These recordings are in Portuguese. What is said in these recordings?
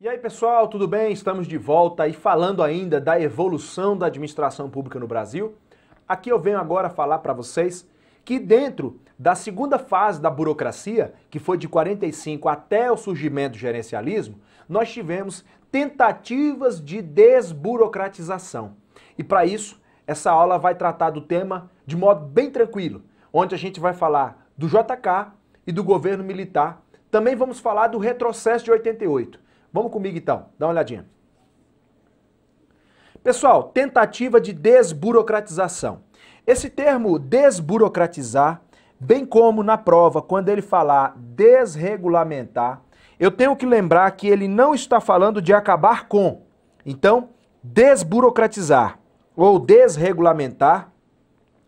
E aí, pessoal, tudo bem? Estamos de volta e falando ainda da evolução da administração pública no Brasil. Aqui eu venho agora falar para vocês que dentro da segunda fase da burocracia, que foi de 45 até o surgimento do gerencialismo, nós tivemos tentativas de desburocratização. E para isso, essa aula vai tratar do tema de modo bem tranquilo, onde a gente vai falar do JK e do governo militar. Também vamos falar do retrocesso de 88. Vamos comigo então, dá uma olhadinha. Pessoal, tentativa de desburocratização. Esse termo desburocratizar, bem como na prova, quando ele falar desregulamentar, eu tenho que lembrar que ele não está falando de acabar com. Então, desburocratizar ou desregulamentar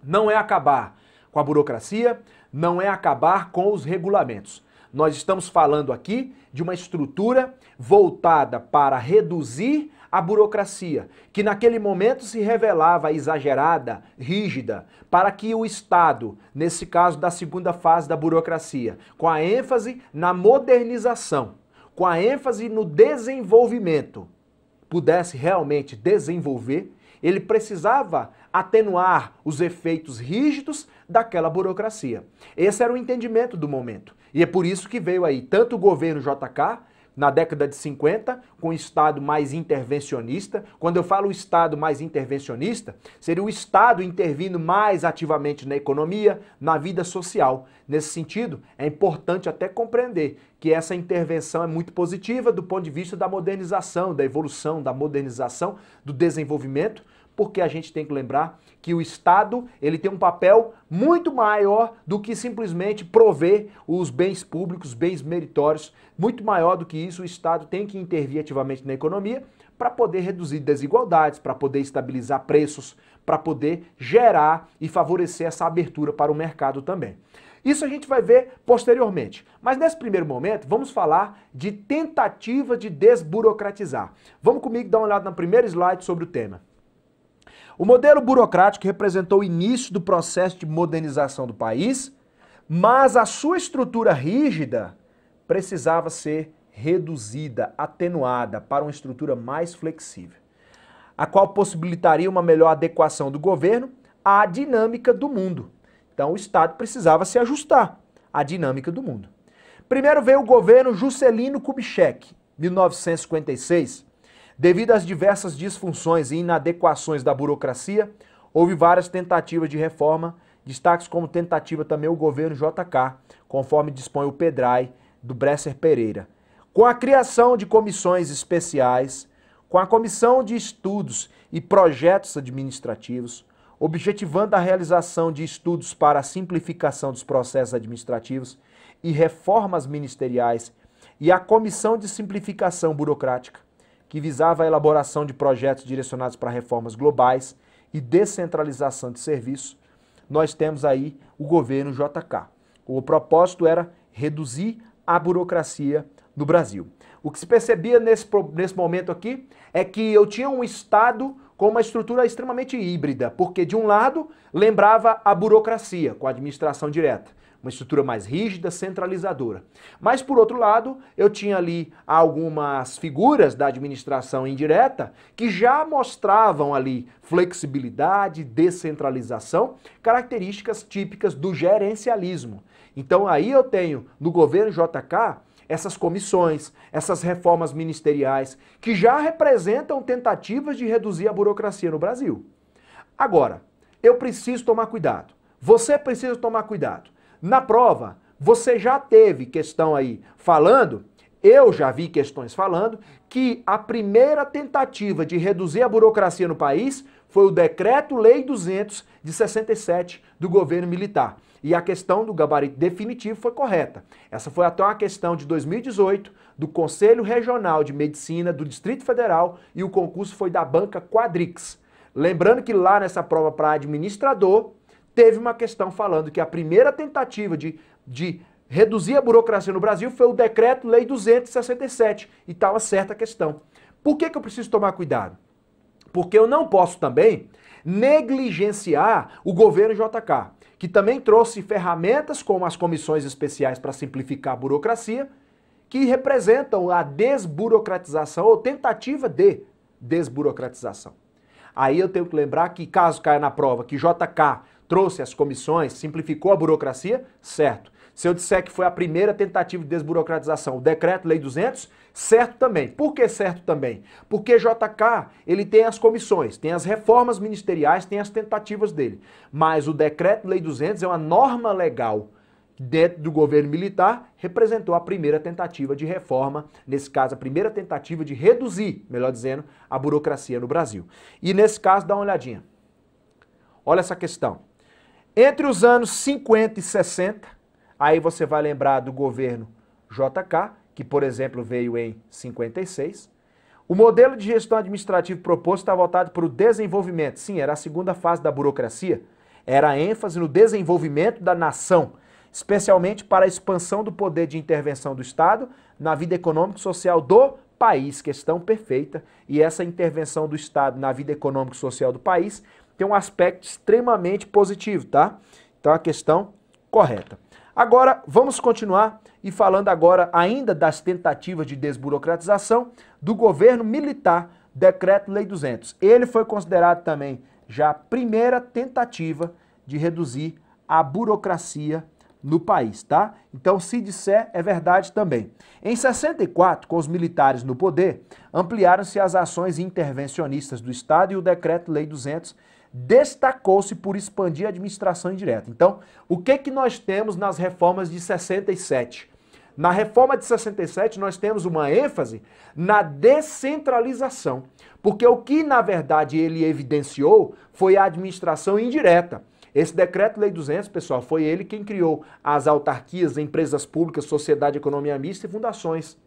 não é acabar com a burocracia, não é acabar com os regulamentos. Nós estamos falando aqui de uma estrutura voltada para reduzir a burocracia, que naquele momento se revelava exagerada, rígida, para que o Estado, nesse caso da segunda fase da burocracia, com a ênfase na modernização, com a ênfase no desenvolvimento, pudesse realmente desenvolver, ele precisava atenuar os efeitos rígidos daquela burocracia. Esse era o entendimento do momento. E é por isso que veio aí tanto o governo JK, na década de 50, com o Estado mais intervencionista. Quando eu falo o Estado mais intervencionista, seria o Estado intervindo mais ativamente na economia, na vida social. Nesse sentido, é importante até compreender que essa intervenção é muito positiva do ponto de vista da modernização, da evolução, da modernização, do desenvolvimento, porque a gente tem que lembrar que o Estado ele tem um papel muito maior do que simplesmente prover os bens públicos, bens meritórios. Muito maior do que isso, o Estado tem que intervir ativamente na economia para poder reduzir desigualdades, para poder estabilizar preços, para poder gerar e favorecer essa abertura para o mercado também. Isso a gente vai ver posteriormente. Mas nesse primeiro momento, vamos falar de tentativa de desburocratizar. Vamos comigo dar uma olhada no primeiro slide sobre o tema. O modelo burocrático representou o início do processo de modernização do país, mas a sua estrutura rígida precisava ser reduzida, atenuada para uma estrutura mais flexível, a qual possibilitaria uma melhor adequação do governo à dinâmica do mundo. Então o Estado precisava se ajustar à dinâmica do mundo. Primeiro veio o governo Juscelino Kubitschek, 1956. Devido às diversas disfunções e inadequações da burocracia, houve várias tentativas de reforma, destaques como tentativa também o governo JK, conforme dispõe o PEDRAI do Bresser Pereira. Com a criação de comissões especiais, com a comissão de estudos e projetos administrativos, objetivando a realização de estudos para a simplificação dos processos administrativos e reformas ministeriais, e a comissão de simplificação burocrática, que visava a elaboração de projetos direcionados para reformas globais e descentralização de serviços, nós temos aí o governo JK. O propósito era reduzir a burocracia no Brasil. O que se percebia nesse momento aqui é que eu tinha um Estado com uma estrutura extremamente híbrida, porque de um lado lembrava a burocracia, com a administração direta, uma estrutura mais rígida, centralizadora. Mas, por outro lado, eu tinha ali algumas figuras da administração indireta que já mostravam ali flexibilidade, descentralização, características típicas do gerencialismo. Então, aí eu tenho, no governo JK, essas comissões, essas reformas ministeriais, que já representam tentativas de reduzir a burocracia no Brasil. Agora, eu preciso tomar cuidado. Você precisa tomar cuidado. Na prova, você já teve questão aí falando, eu já vi questões falando, que a primeira tentativa de reduzir a burocracia no país foi o Decreto-Lei 200 de 67 do governo militar. E a questão do gabarito definitivo foi correta. Essa foi até uma questão de 2018 do Conselho Regional de Medicina do Distrito Federal e o concurso foi da banca Quadrix. Lembrando que lá nessa prova para administrador, teve uma questão falando que a primeira tentativa de reduzir a burocracia no Brasil foi o Decreto-Lei 267 e estava certa a questão. Por que eu preciso tomar cuidado? Porque eu não posso também negligenciar o governo JK, que também trouxe ferramentas como as comissões especiais para simplificar a burocracia, que representam a desburocratização ou tentativa de desburocratização. Aí eu tenho que lembrar que, caso caia na prova que JK trouxe as comissões, simplificou a burocracia, certo. Se eu disser que foi a primeira tentativa de desburocratização, o Decreto-Lei 200, certo também. Por que certo também? Porque JK, ele tem as comissões, tem as reformas ministeriais, tem as tentativas dele. Mas o Decreto-Lei 200 é uma norma legal dentro do governo militar, representou a primeira tentativa de reforma, nesse caso a primeira tentativa de reduzir, melhor dizendo, a burocracia no Brasil. E nesse caso, dá uma olhadinha. Olha essa questão. Entre os anos 50 e 60, aí você vai lembrar do governo JK, que por exemplo veio em 56, o modelo de gestão administrativa proposto está voltado para o desenvolvimento. Sim, era a segunda fase da burocracia, era a ênfase no desenvolvimento da nação, especialmente para a expansão do poder de intervenção do Estado na vida econômica e social do país. Questão perfeita. E essa intervenção do Estado na vida econômica e social do país tem um aspecto extremamente positivo, tá? Então a questão correta. Agora, vamos continuar e falando agora ainda das tentativas de desburocratização do governo militar, Decreto-Lei 200. Ele foi considerado também já a primeira tentativa de reduzir a burocracia no país, tá? Então, se disser, é verdade também. Em 64, com os militares no poder, ampliaram-se as ações intervencionistas do Estado e o Decreto-Lei 200 destacou-se por expandir a administração indireta. Então, o que nós temos nas reformas de 67? Na reforma de 67, nós temos uma ênfase na descentralização, porque o que, na verdade, ele evidenciou foi a administração indireta. Esse Decreto-Lei 200, pessoal, foi ele quem criou as autarquias, empresas públicas, sociedade, economia mista e fundações.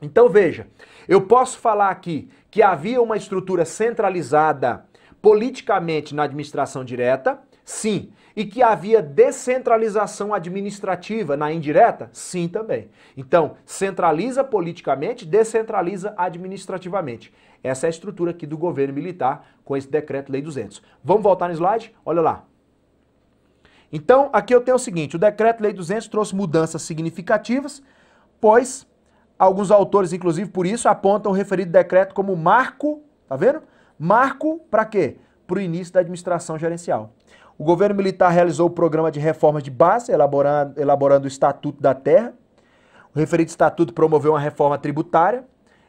Então, veja, eu posso falar aqui que havia uma estrutura centralizada politicamente na administração direta, sim. E que havia descentralização administrativa na indireta? Sim, também. Então, centraliza politicamente, descentraliza administrativamente. Essa é a estrutura aqui do governo militar com esse Decreto-Lei 200. Vamos voltar no slide? Olha lá. Então, aqui eu tenho o seguinte, o Decreto-Lei 200 trouxe mudanças significativas, pois alguns autores, inclusive por isso, apontam o referido decreto como marco, tá vendo? Marco para quê? Para o início da administração gerencial. O governo militar realizou o programa de reformas de base, elaborando o Estatuto da Terra. O referido estatuto promoveu uma reforma tributária,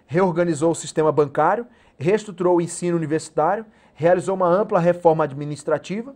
reorganizou o sistema bancário, reestruturou o ensino universitário, realizou uma ampla reforma administrativa.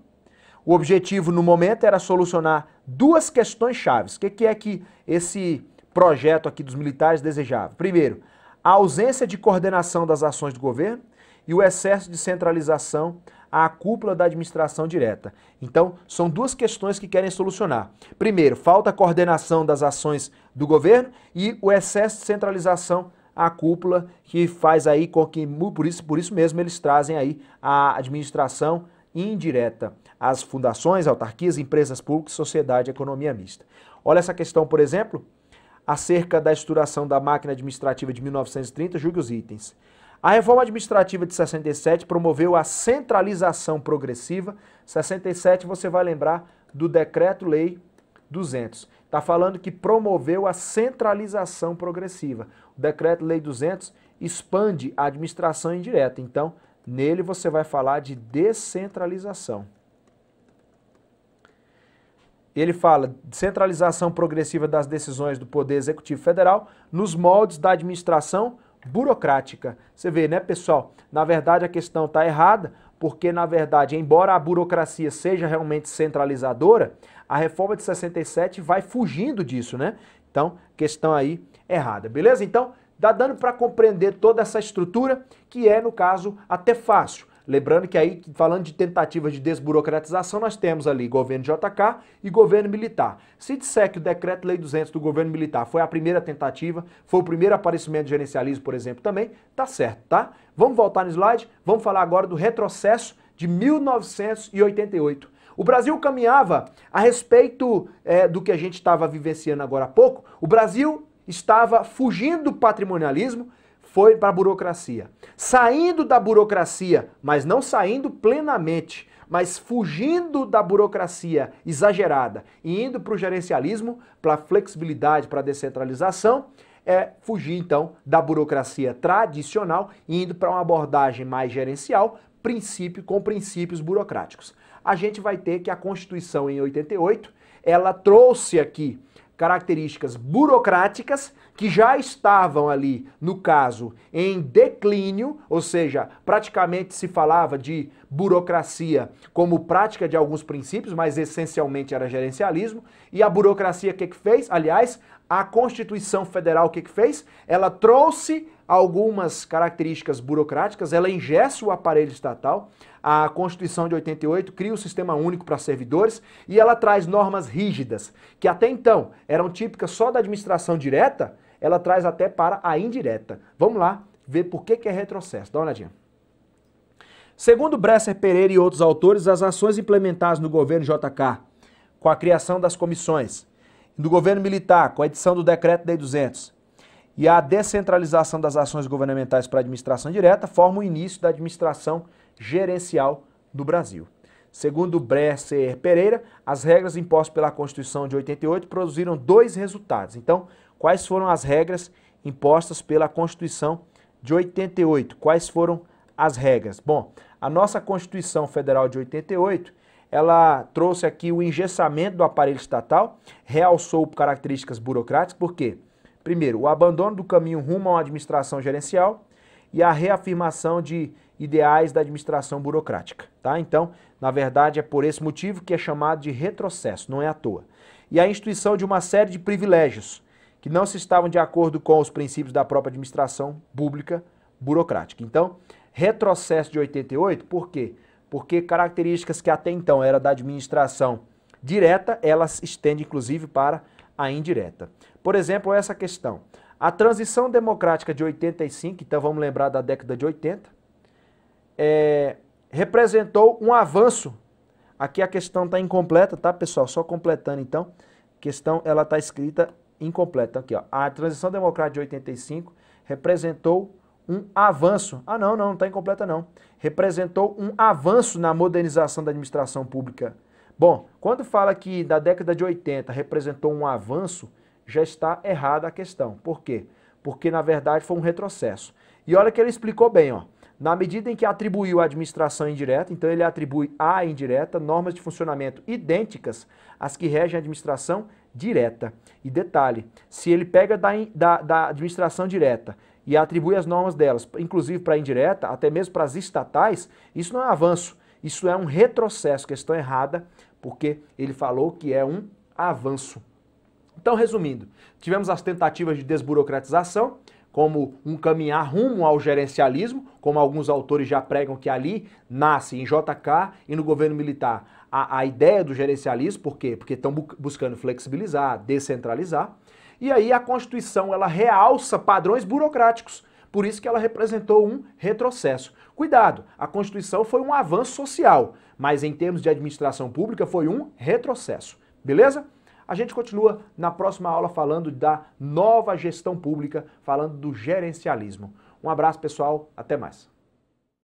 O objetivo, no momento, era solucionar duas questões chaves. O que é que esse projeto aqui dos militares desejava? Primeiro, a ausência de coordenação das ações do governo e o excesso de centralização à cúpula da administração direta. Então, são duas questões que querem solucionar. Primeiro, falta coordenação das ações do governo e o excesso de centralização à cúpula, que faz aí com que, por isso mesmo, eles trazem aí a administração indireta, as fundações, autarquias, empresas públicas, sociedade, economia mista. Olha essa questão, por exemplo, acerca da estruturação da máquina administrativa de 1930, julgue os itens. A reforma administrativa de 67 promoveu a centralização progressiva. 67 você vai lembrar do Decreto-Lei 200. Está falando que promoveu a centralização progressiva. O Decreto-Lei 200 expande a administração indireta. Então, nele você vai falar de descentralização. Ele fala de centralização progressiva das decisões do Poder Executivo Federal nos moldes da administração burocrática. Você vê, né, pessoal? Na verdade, a questão está errada, porque, na verdade, embora a burocracia seja realmente centralizadora, a reforma de 67 vai fugindo disso, né? Então, questão aí errada, beleza? Então, dá dando para compreender toda essa estrutura, que é, no caso, até fácil. Lembrando que aí, falando de tentativas de desburocratização, nós temos ali governo JK e governo militar. Se disser que o Decreto-Lei 200 do governo militar foi a primeira tentativa, foi o primeiro aparecimento de gerencialismo, por exemplo, também, tá certo, tá? Vamos voltar no slide, vamos falar agora do retrocesso de 1988. O Brasil caminhava a respeito do que a gente estava vivenciando agora há pouco, o Brasil estava fugindo do patrimonialismo, foi para a burocracia. Saindo da burocracia, mas não saindo plenamente, mas fugindo da burocracia exagerada e indo para o gerencialismo, para a flexibilidade, para a descentralização, é fugir então da burocracia tradicional e indo para uma abordagem mais gerencial, com princípios burocráticos. A gente vai ter que a Constituição em 88, ela trouxe aqui características burocráticas que já estavam ali, no caso, em declínio, ou seja, praticamente se falava de burocracia como prática de alguns princípios, mas essencialmente era gerencialismo. E a burocracia o que fez? Aliás, a Constituição Federal o que fez? Ela trouxe algumas características burocráticas, ela engessa o aparelho estatal. A Constituição de 88 cria o Sistema Único para Servidores e ela traz normas rígidas, que até então eram típicas só da administração direta, ela traz até para a indireta. Vamos lá ver por que é retrocesso. Dá uma olhadinha. Segundo Bresser Pereira e outros autores, as ações implementadas no governo JK, com a criação das comissões, do governo militar, com a edição do decreto Lei 200, e a descentralização das ações governamentais para a administração direta, formam o início da administração gerencial do Brasil. Segundo Bresser Pereira, as regras impostas pela Constituição de 88 produziram dois resultados. Então, quais foram as regras impostas pela Constituição de 88? Quais foram as regras? Bom, a nossa Constituição Federal de 88, ela trouxe aqui o engessamento do aparelho estatal, realçou características burocráticas, por quê? Primeiro, o abandono do caminho rumo a uma administração gerencial e a reafirmação de ideais da administração burocrática, tá? Então, na verdade, é por esse motivo que é chamado de retrocesso, não é à toa. E a instituição de uma série de privilégios que não se estavam de acordo com os princípios da própria administração pública burocrática. Então, retrocesso de 88, por quê? Porque características que até então eram da administração direta, elas estendem inclusive para a indireta. Por exemplo, essa questão. A transição democrática de 85, então vamos lembrar da década de 80, representou um avanço. Aqui a questão está incompleta, tá, pessoal? Só completando, então. A questão, ela está escrita incompleta. Aqui, ó. A transição democrática de 85 representou um avanço. Ah, não está incompleta, não. Representou um avanço na modernização da administração pública. Bom, quando fala que da década de 80 representou um avanço, já está errada a questão. Por quê? Porque, na verdade, foi um retrocesso. E olha que ele explicou bem, ó. Na medida em que atribuiu a administração indireta, então ele atribui à indireta normas de funcionamento idênticas às que regem a administração direta. E detalhe, se ele pega da administração direta e atribui as normas delas, inclusive para a indireta, até mesmo para as estatais, isso não é avanço, isso é um retrocesso, questão errada, porque ele falou que é um avanço. Então, resumindo, tivemos as tentativas de desburocratização, como um caminhar rumo ao gerencialismo, como alguns autores já pregam que ali nasce em JK e no governo militar a ideia do gerencialismo, por quê? Porque estão buscando flexibilizar, descentralizar, e aí a Constituição ela realça padrões burocráticos, por isso que ela representou um retrocesso. Cuidado, a Constituição foi um avanço social, mas em termos de administração pública foi um retrocesso, beleza? A gente continua na próxima aula falando da nova gestão pública, falando do gerencialismo. Um abraço, pessoal, até mais.